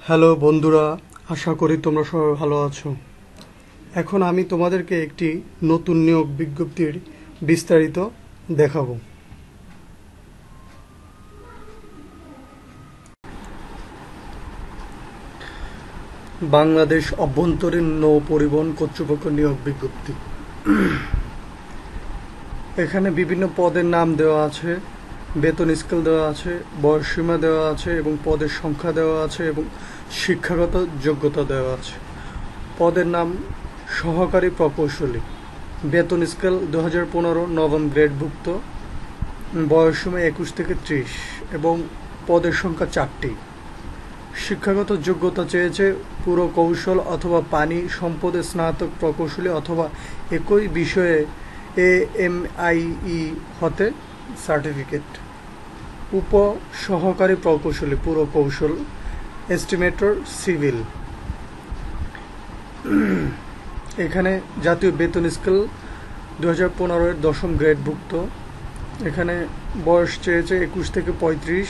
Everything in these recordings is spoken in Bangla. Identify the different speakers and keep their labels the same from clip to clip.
Speaker 1: হ্যালো বন্ধুরা, আশা করি তোমরা সবাই ভালো আছো। এখন আমি তোমাদেরকে একটি নতুন নিয়োগ বিজ্ঞপ্তির বিস্তারিত দেখাবো। বাংলাদেশ অভ্যন্তরীণ নৌ পরিবহন কর্তৃপক্ষ নিয়োগ বিজ্ঞপ্তি। এখানে বিভিন্ন পদের নাম দেওয়া আছে, বেতন স্কেল দেওয়া আছে, বয়সসীমা দেওয়া আছে এবং পদের সংখ্যা দেওয়া আছে এবং শিক্ষাগত যোগ্যতা দেওয়া আছে। পদের নাম সহকারী প্রকৌশলী, বেতন স্কেল 2015 নবম গ্রেডভুক্ত, বয়সসীমা 21 থেকে 30 এবং পদের সংখ্যা 4টি। শিক্ষাগত যোগ্যতা চেয়েছে পুরো কৌশল অথবা পানি সম্পদে স্নাতক প্রকৌশলী অথবা একই বিষয়ে AMIE হতে সার্টিফিকেট। উপ সহকারী প্রকৌশলী পুরো কৌশল, এস্টিমেটর সিভিল। এখানে জাতীয় বেতন স্কেল 2015 দশম গ্রেডভুক্ত। এখানে বয়স চেয়েছে 21 থেকে 35,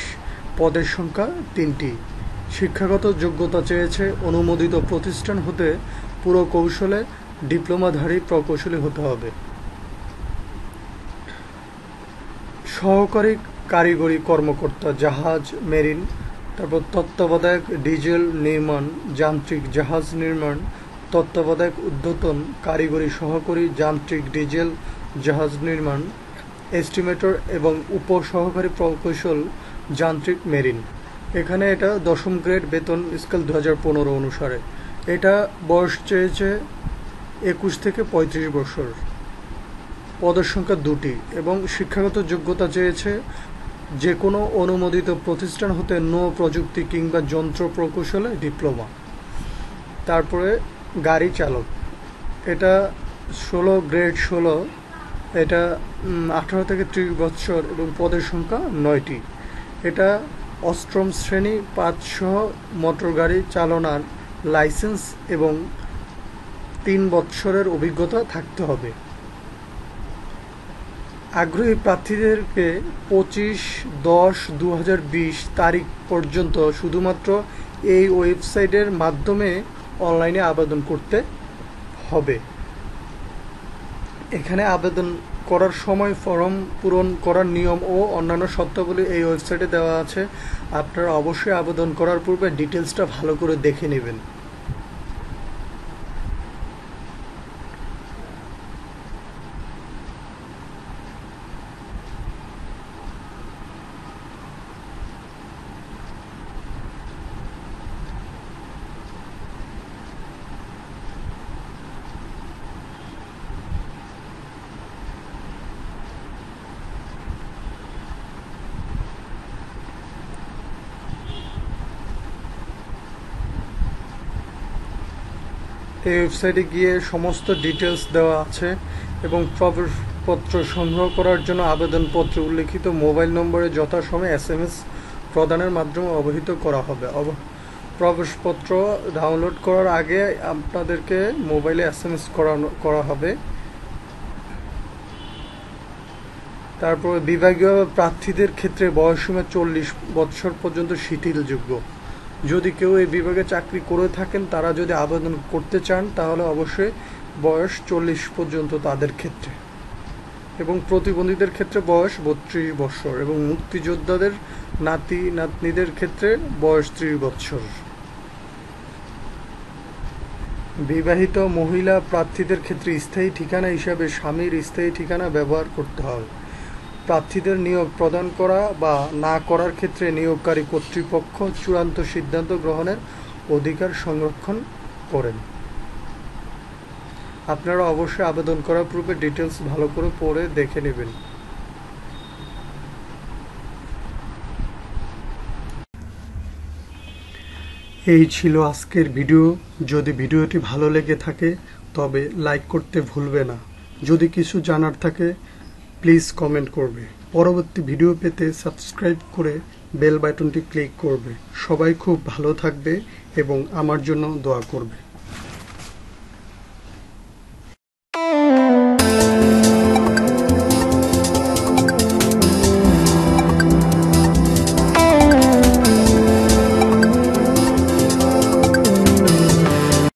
Speaker 1: পদের সংখ্যা 3টি। শিক্ষাগত যোগ্যতা চেয়েছে অনুমোদিত প্রতিষ্ঠান হতে পুরো কৌশলে ডিপ্লোমাধারী প্রকৌশলী হতে হবে। সহকারী কারিগরি কর্মকর্তা জাহাজ মেরিন, তারপর তত্ত্বাবধায়ক ডিজেল নির্মাণ, যান্ত্রিক জাহাজ নির্মাণ, তত্ত্বাবধায়ক ঊর্ধ্বতন কারিগরি সহকারী যান্ত্রিক ডিজেল জাহাজ নির্মাণ, এস্টিমেটর এবং উপ সহকারী প্রকৌশল যান্ত্রিক মেরিন। এখানে এটা দশম গ্রেড, বেতন স্কেল 2015 অনুসারে। এটা বয়স চেয়েছে 21 থেকে 35 বছর, পদের সংখ্যা 2টি এবং শিক্ষাগত যোগ্যতা চেয়েছে যে কোনো অনুমোদিত প্রতিষ্ঠান হতে নৌ প্রযুক্তি কিংবা যন্ত্র প্রকৌশলে ডিপ্লোমা। তারপরে গাড়ি চালক, এটা গ্রেড 16, এটা 18 থেকে 30 বছর এবং পদের সংখ্যা 9টি। এটা অষ্টম শ্রেণী পাঁচসহ মোটর গাড়ি চালনার লাইসেন্স এবং 3 বছরের অভিজ্ঞতা থাকতে হবে। আগ্রহী প্রার্থীদেরকে 25/10/2020 তারিখ পর্যন্ত শুধুমাত্র এই ওয়েবসাইটের মাধ্যমে অনলাইনে আবেদন করতে হবে। এখানে আবেদন করার সময় ফর্ম পূরণ করার নিয়ম ও অন্যান্য শর্তাবলী এই ওয়েবসাইটে দেওয়া আছে। আপনারা অবশ্যই আবেদন করার পূর্বে ডিটেলসটা ভালো করে দেখে নেবেন। এই ওয়েবসাইটে গিয়ে সমস্ত ডিটেলস দেওয়া আছে এবং প্রবেশপত্র সংগ্রহ করার জন্য আবেদনপত্রে উল্লিখিত মোবাইল নম্বরে যথাসময়ে SMS প্রদানের মাধ্যমে অবহিত করা হবে। প্রবেশপত্র ডাউনলোড করার আগে আপনাদেরকে মোবাইলে SMS করা হবে। তারপর বিভাগীয় প্রার্থীদের ক্ষেত্রে বয়সসীমা 40 বছর পর্যন্ত শিথিলযোগ্য। যদি কেউ এই বিভাগে চাকরি করে থাকেন, তারা যদি আবেদন করতে চান তাহলে অবশ্যই বয়স 40 পর্যন্ত তাদের ক্ষেত্রে, এবং প্রতিবন্ধীদের ক্ষেত্রে বয়স 32 বছর এবং মুক্তিযোদ্ধাদের নাতি নাতনিদের ক্ষেত্রে বয়স 30 বছর। বিবাহিত মহিলা প্রার্থীদের ক্ষেত্রে স্থায়ী ঠিকানা হিসাবে স্বামীর স্থায়ী ঠিকানা ব্যবহার করতে হবে। প্রার্থীদের নিয়োগ প্রদান করা বা না করার ক্ষেত্রে নিয়োগকারী কর্তৃপক্ষ চূড়ান্ত সিদ্ধান্ত গ্রহণের অধিকার সংরক্ষণ করেন। আপনারা অবশ্যই আবেদন করার পূর্বে ডিটেলস ভালো করে পড়ে দেখে নেবেন। এই ছিল আজকের ভিডিও। যদি ভিডিওটি ভালো লেগে থাকে তবে লাইক করতে ভুলবে না। যদি কিছু জানার থাকে প্লিজ কমেন্ট করবে। পরবর্তী ভিডিও পেতে সাবস্ক্রাইব করে বেল বাটনটি ক্লিক করবে। সবাই খুব ভালো থাকবে এবং আমার জন্য দোয়া করবে।